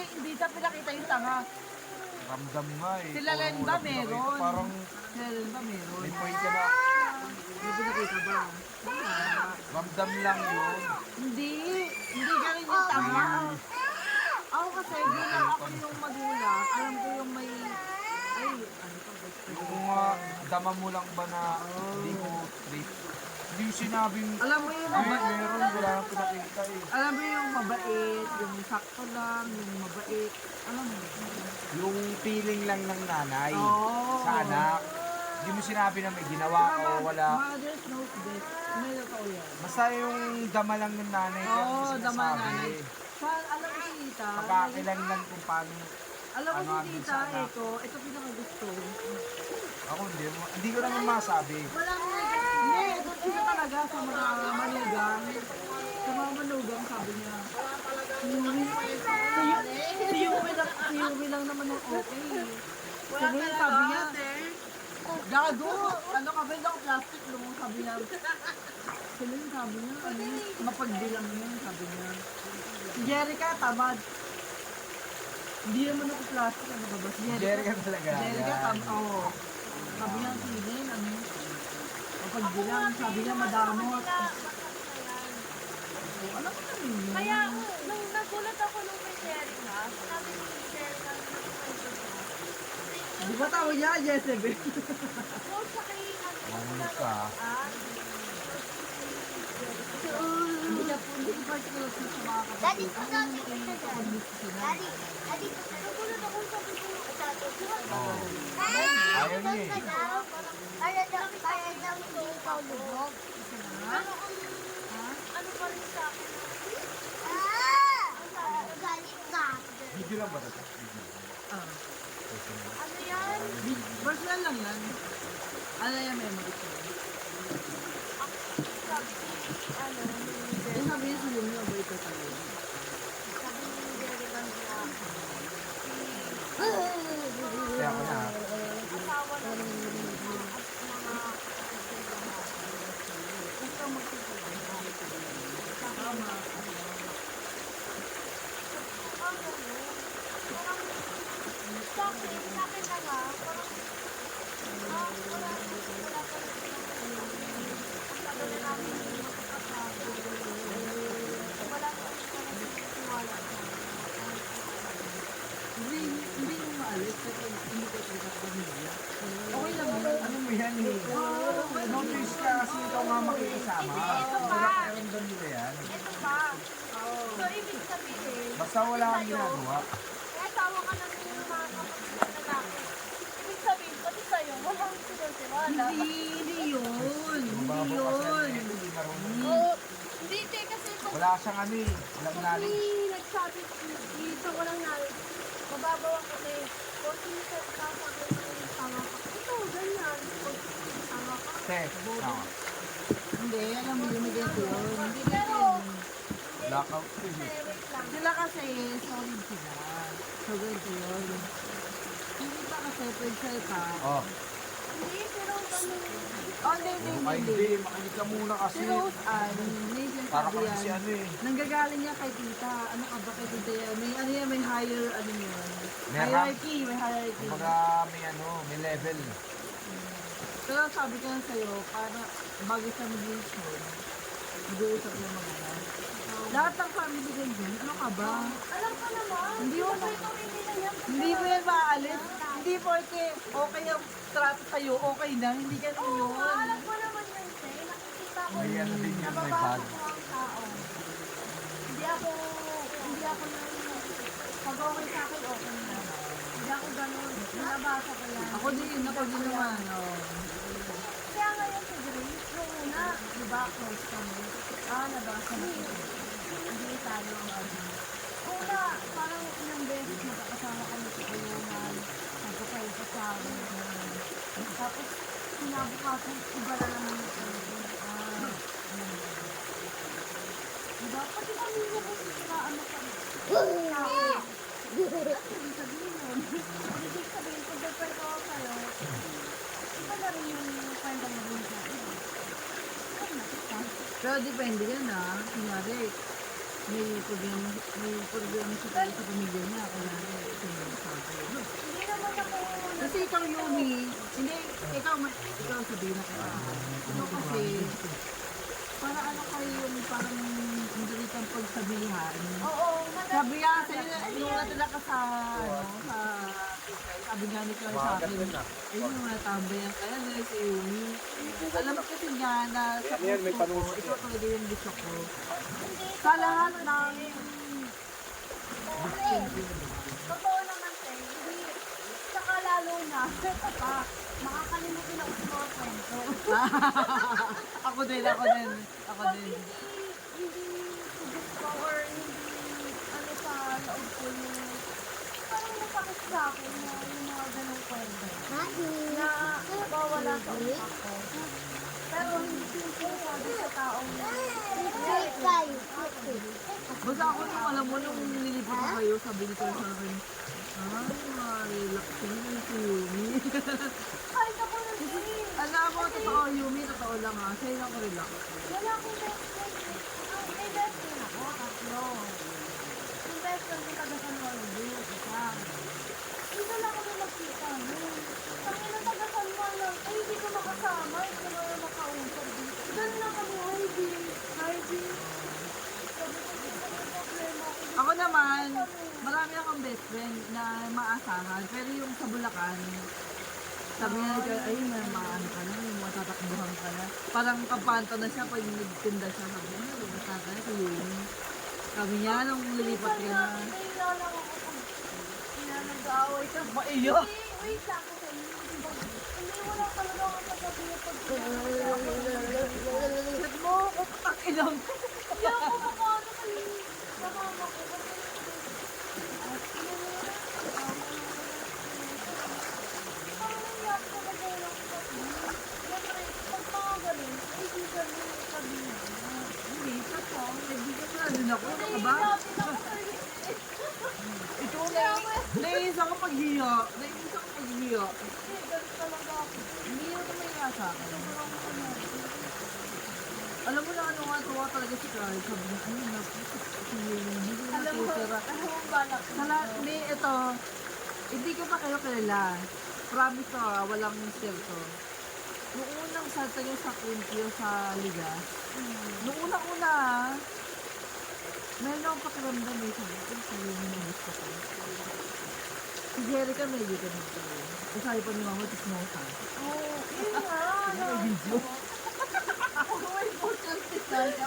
Hindi ta pinakita yung tanga. Ramdam nga eh. Sila Len ba meron? Parang Sila Len ba meron? may point ka na. May pinakita ba? Wala. Ramdam lang yun. Hindi ganun yung tama. Ako kasi, bilang ako yung magulang, alam ko yung may, ay, ano pa, best friend. Kung dama mo lang ba na hindi mo trip. Hindi yung sinabing, Alam mo yung mabait, meron, wala nang pinakita eh. alam mo yung mabait, yung sakto lang, yung mabait, alam mo. Yung feeling lang ng nanay Oo. sa anak. Hindi mo sinabi na may ginawa ka o wala. Mothers knows best. May totoo yan. Basta yung dama lang ng nanay ko Oo, yung dama sinasabi. nanay. Alam mo si tita, Pagkakilanlan kung paano. alam mo ano si ang tita, sa anak. ito pinakagusto. Ako hindi ko naman masabi. Hindi, ito sila talaga sa mga manugang. Sa mga manugang, sabi niya. Si Yumi lang naman yung okay. Si Yumi, sabi niya, gago, ano ka ba, hindi ako plastic lang, sabi niya. Si Yumi, sabi niya, ano, mapagbilang yun, sabi niya. Si Jerica, tamad. Hindi naman ako plastic, ano ba ba? Si Jerica talaga. Jerica, yan. tamad, oo. Sabi niya, si Lynn, ano, mapagbilang, sabi niya, madamot. Alam ko na yun. Kaya, nung nagulat ako nung may sharing na, sabi ni sharing na Di ba tawag niya, Jezebel? close sa kay Ano ka? Hindi ka po, hindi ko particular sa mga Daddy, kapatid. Ang daddy, naman ay kapatid sila. Daddy, nagulot ako sa video ng asato. Oo. Ayaw niya eh. Kaya daw hindi pa lubog. Ano pa rin sa akin? Galit ka. Video lang ba ito? Ah. Ano yan? Personal lang yan. Ano yung memory ko? Ano? Yung sabi niya sa lumiyo, ba ito tayo? Sabi ni Jerry Bandra. Kaya ako na. Asawa ng mga sa akin na nga, parang wala pa rin ang tagal na namin magkakasama. Wala pa rin tiwala sa Hindi mo maalis kasi hindi ko talaga pamilya. Okay lang yun. Ano mo yan eh? No choice ka kasi ikaw nga makikisama. Wala ka naramdam nila yan. ito pa. So, ibig sabihin, Basta wala kang ginagawa. may asawa ka ng mga kapatid na lalaki. Ibig sabihin, pati sa'yo, walang sinuntiwala. Hindi yun. Hindi Mababaw kasi yun. yan, hindi marunong. Oo. Hindi, te, kasi kung Wala siyang ano eh. Walang knowledge. may nagsabi dito, walang knowledge. Mababaw ako, te. Kung sinisip ka sa akin ng tama ka. Ito, ganyan. Kung tama ka. Te, tama. Hindi, alam mo, lumigyan ko yun. Hindi Pero, Blackout ko eh. wait lang. sila kasi solid sila. So, ganito yun. Hindi pa kasi pwede ka. Oh, Hindi, pero ganun. Oh, hindi, ay hindi. hindi. Makinig ka muna kasi. Si Rose Ann, may Para sinasabi kang si yan. ano eh. Nanggagaling niya kay tita. Ano ka ba kay tita yan? May ano yan, may higher, ano yun? May Hierarchy, may hierarchy. Kumbaga may ano, may level. Pero sabi ko na sa'yo, para bago siya mag-reason, mag-uusap yung mga yan. Lahat ng family ganyan, ano ka ba? Alam ko naman. Hindi mo Kasi pamilya na yan. Hindi mo yan maaalis. Hindi porque okay ang trato sa'yo, okay na. Hindi ganun Oo, yun. alam ko naman yun, te. Nakikita ko May ano din yun, may nababasa bad. ko ang tao. Hindi ako na, pag okay sa akin, okay na. Hindi ako ganun. Nabasa ko yan. Ako din naman. Oh. Kaya ngayon si Grace, yung una, di ba, close kami. Nabasa na ko. Hindi tayo ang ano. Una, parang ilang beses magkakasama kami sa kulungan. Nagkakayo sa sabi. Tapos, sinabukasan, iba na naman yung kulungan. Diba? Pati kami mo kung ano pa. Ibig sabihin yun. Ibig sabihin, kung girlfriend ko sa'yo, iba na rin yung friend ang maging sa akin. Pero depende yan Kunyari, may problema siya tayo sa pamilya niya. Kunyari, sinasabi. Hindi naman ako Kasi ikaw, Yumi, hindi, ikaw sabihin na kita. Ano kasi, para ano kayo yung parang madali kang pagsabihan. Oo, madami. Sabi nga, yung natala ka sa, sabi nga ni Claire sa akin, ayun yung natambayan kaya nila si Yumi. Alam mo kasi nga na sa Yan, yan, may puso ko, panusok ito yan. talaga yung gusto ko. Sa lahat ng, Totoo naman, te. Hindi. Saka lalo na, pa, makakalimutin ako sa mga kwento. ako din. Pag hindi gusto or hindi ano sa loob ko yung parang masakit sa akin na yung mga ganong kwento. Na bawala sa utak ko. Pero hindi ko sabi sa taong Basta ako nung alam mo, nung nilipot na kayo, sabi ni Claire sa akin, relaxing yung si Yumi. kahit ako na din. Alam mo, totoo Yumi, totoo lang sa'yo lang ko relax. Wala akong best friend. May best friend ako, tatlo. Yung best friend ko taga San Juan Luz, isa. Dito lang kami magkita. Kami na taga San Juan lang. Ay, hindi ko makasama. Hindi ko na makausap dito. Doon lang kami, Heidi. Heidi. Sabi ko, dito may problema ako. Ako naman, marami akong best friend na maasahan, pero yung sa Bulacan, Sabi niya, ay, may maano ka na, may matatakbuhan ka na. Parang kapanto na siya pag nagtinda siya. Sabi niya, lumasa ka na sa Yumi. Sabi niya, nung lilipat ka na. Nailalala ko kapag nag-aaway ka. Maiyak! Wait lang ako sa inyo. Hindi wala talaga ako sasabihin pag Sabi mo, kutak ilang. hindi ako makano kayo. Namama ko. Parang nangyari ko na gano'n ako sa inyo. Siyempre, pag mga ganun, ay di ganun sabihin. Hindi, sa nagbigan na din ako. Ano ka ba? Natin ako sa inyo. Ito, nainis ako paghiya. Nainis ako paghiya. Hindi, ganun talaga ako. Hindi yun may nga sa akin. Sobrang ano. Alam mo na ano nga, tuwa talaga si Carl. Sabi niya, ay, hindi na Alam mo, titira. ano ang balak ko? Hindi, ito. Hindi ko pa kayo kilala. Promise to, walang serto. Noong unang salta niyo sa Quintio sa Liga, noong unang-una, meron akong pakiramdam eh. Sabi ko, sa'yo mo na gusto ko. Si Jerica may hindi ka nagtayo. Kasi sabi pa ni Mama, tismosa. Oo, yun nga. Video. Ako may podcast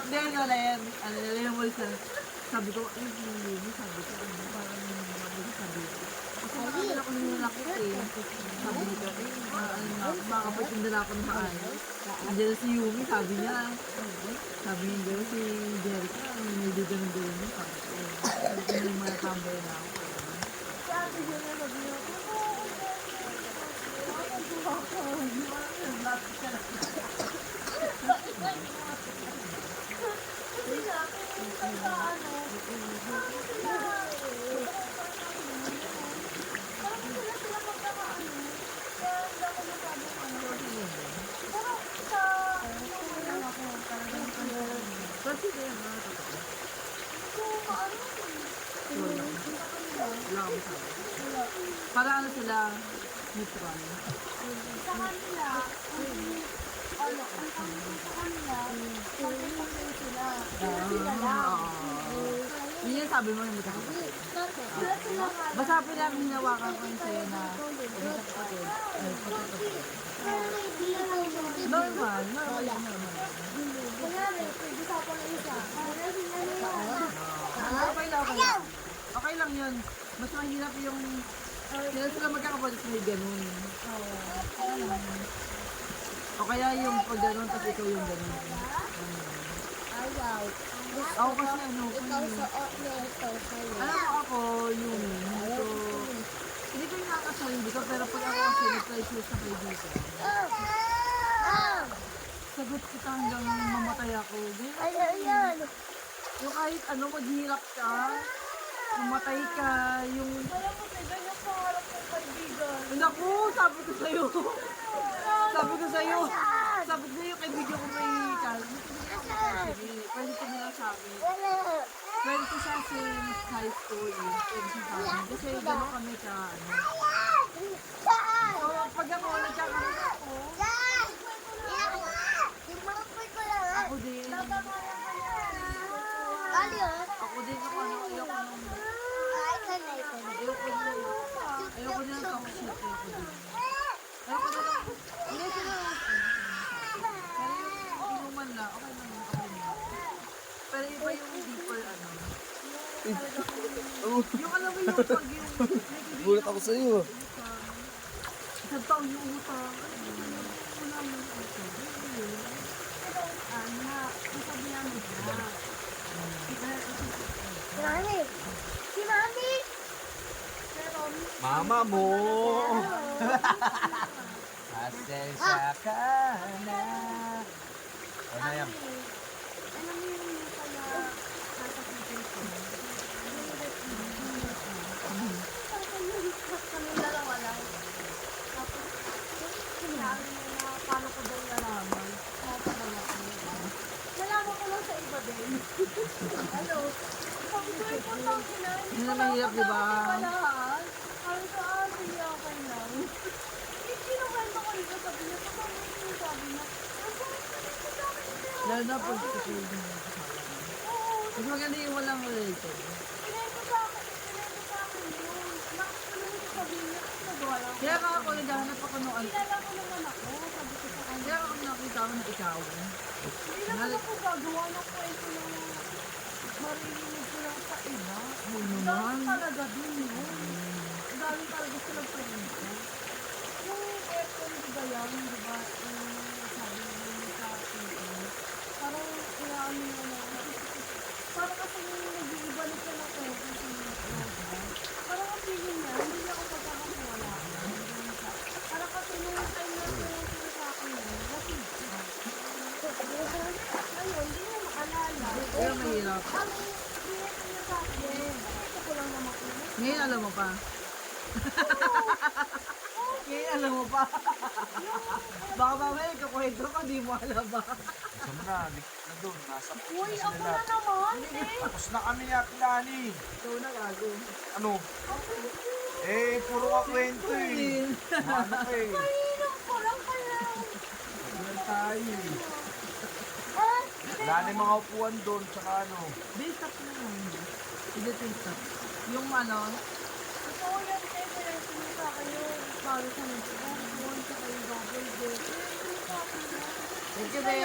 Hindi, ano na yan. Ano na yung mulsa. Sabi ko, ay, hindi. Sabi ko, ano, parang sabi ko. Kasi nakakala ko nung nakit eh. Sabi nito, ay, makakapatinda na ako ng maayos. Andiyan na si Yumi, sabi niya. Sabi niya, si Jerica, may dito ng gawin niya. Sabi ko, sabi ko, may mga tambay na ako. Si Ate Julia sabi niya, kasi sabi niya, pagkaano, parang sila magkakaano. Kaya hindi ako masyadong ano. Pero sa, lang ako, talagang Kasi kaya nga, totoo. so, maano Wala. Wala kami sabi. Para ano sila, neutral. sa kanila, ano, ang tawag sa kanila, pagkakasay sila. Sila lang. Yun yung sabi mo yung magkakapatid. Sila sila nga. Basta hinawakan ko yung sa'yo na magkakapatid. Ay, pagkakapatid. Normal, normal yan, normal. Kunyari, pag-usapan ng isa. Kunyari, ano yan? Okay lang, okay lang. Okay lang yun. Mas mahirap yung sila magkakapatid may ganun. O kaya yung pag ganun, tapos ikaw yung ganun. Ayaw. Ako kasi ano ko Ikaw yun. sa niya, ikaw sa'yo. Alam mo ako, yung hindi ko nakakasarili ko, pero pag ako kasi nag-try sa kaibigan, sagot kita hanggang mamatay ako. Ayan. Yung kahit ano, maghihirap ka, mamatay ka, yung... Alam mo, sa ganyan pangarap ng kaibigan. Naku, sabi ko sa'yo. Sabi ko sa'yo. Sabi ko sa'yo, kaibigan ko may kalma. Pwede ko nila sabi. Pwede ko siya since high school. Pwede siya sa akin. Kasi gano'n kami ka, ano. So, pag ako, nagkakaroon ako, ako din. Ako din ako, ano, ayoko nung... Ayoko din ang talk shit. Ayoko din. Ayoko din ang... Hindi sila... Pero yung inuman na, okay lang, okay lang. Pero iba yung deeper, ano. Yung alam mo yung pag yung... Gulat ako sa'yo. Isang taon yung utang. Wala mo yung utang. Si Mami! Mama mo! Pasensya ka na. Ano yan? Alam mo yung kaya sasakitin ko? Kami dalawa lang. Tapos, sinabi niya na paano ko daw nalaman. Nalaman ko lang sa iba din. Ano? Sabi ko, importante na. Yun na mahirap, di ba? Lahat. Sabi ko, sige, okay lang. Kinukwento ko dito, sabi niya, paano yung sabi niya? Lalo na pag kapag yung kasama. Oo, Mas maganda yung walang related. pinento sa akin yun. Nakakatuloy ko sabihin niya, kasi nagawa lang ako Kaya nga ako naghahanap ako nung ano. Kilala ko naman ako, sabi ko sa kanya. Kaya ako nakita ko na ikaw. Hindi naman ako gagawa ng kwento na maririnig ko lang sa iba. Oo Dahil naman. talaga din yun. Dahil talaga silang kwento. Yung aircon, di ba yan? Di ba? Sabi mo sa TV. Parang inaano mo na. Parang kasi yung nag-iibalik ka ng kwento sa mga. Parang ang feeling niya, hindi niya ako pagkakawala. Parang kasi nung time na kwento sa akin yun, nasig siya. Ayun, hindi niya maalala. Kaya mahirap. Ang pinito niya sa akin, ito ko lang naman ko. Ngayon alam mo pa. Ngayon alam mo pa. Baka mamaya kakwento ka, di mo alam ba? Gusto mo na, na doon, nasa Uy, na ako sila. na naman, eh. Tapos na kami ni Ate Lani. Ikaw na gago. Ano? Eh, puro ka kwento eh. Ano ka eh. Mainom ko lang kaya. Yan tayo eh. Ah, Wala na yung mga upuan doon, tsaka ano. Base up na lang. Hindi base up. Yung ano, totoo yan, eh. Kaya sinita kayo. Para sa nag-aircon, sa kayo bubble bed. Eh, sinita kayo. thank you, babe.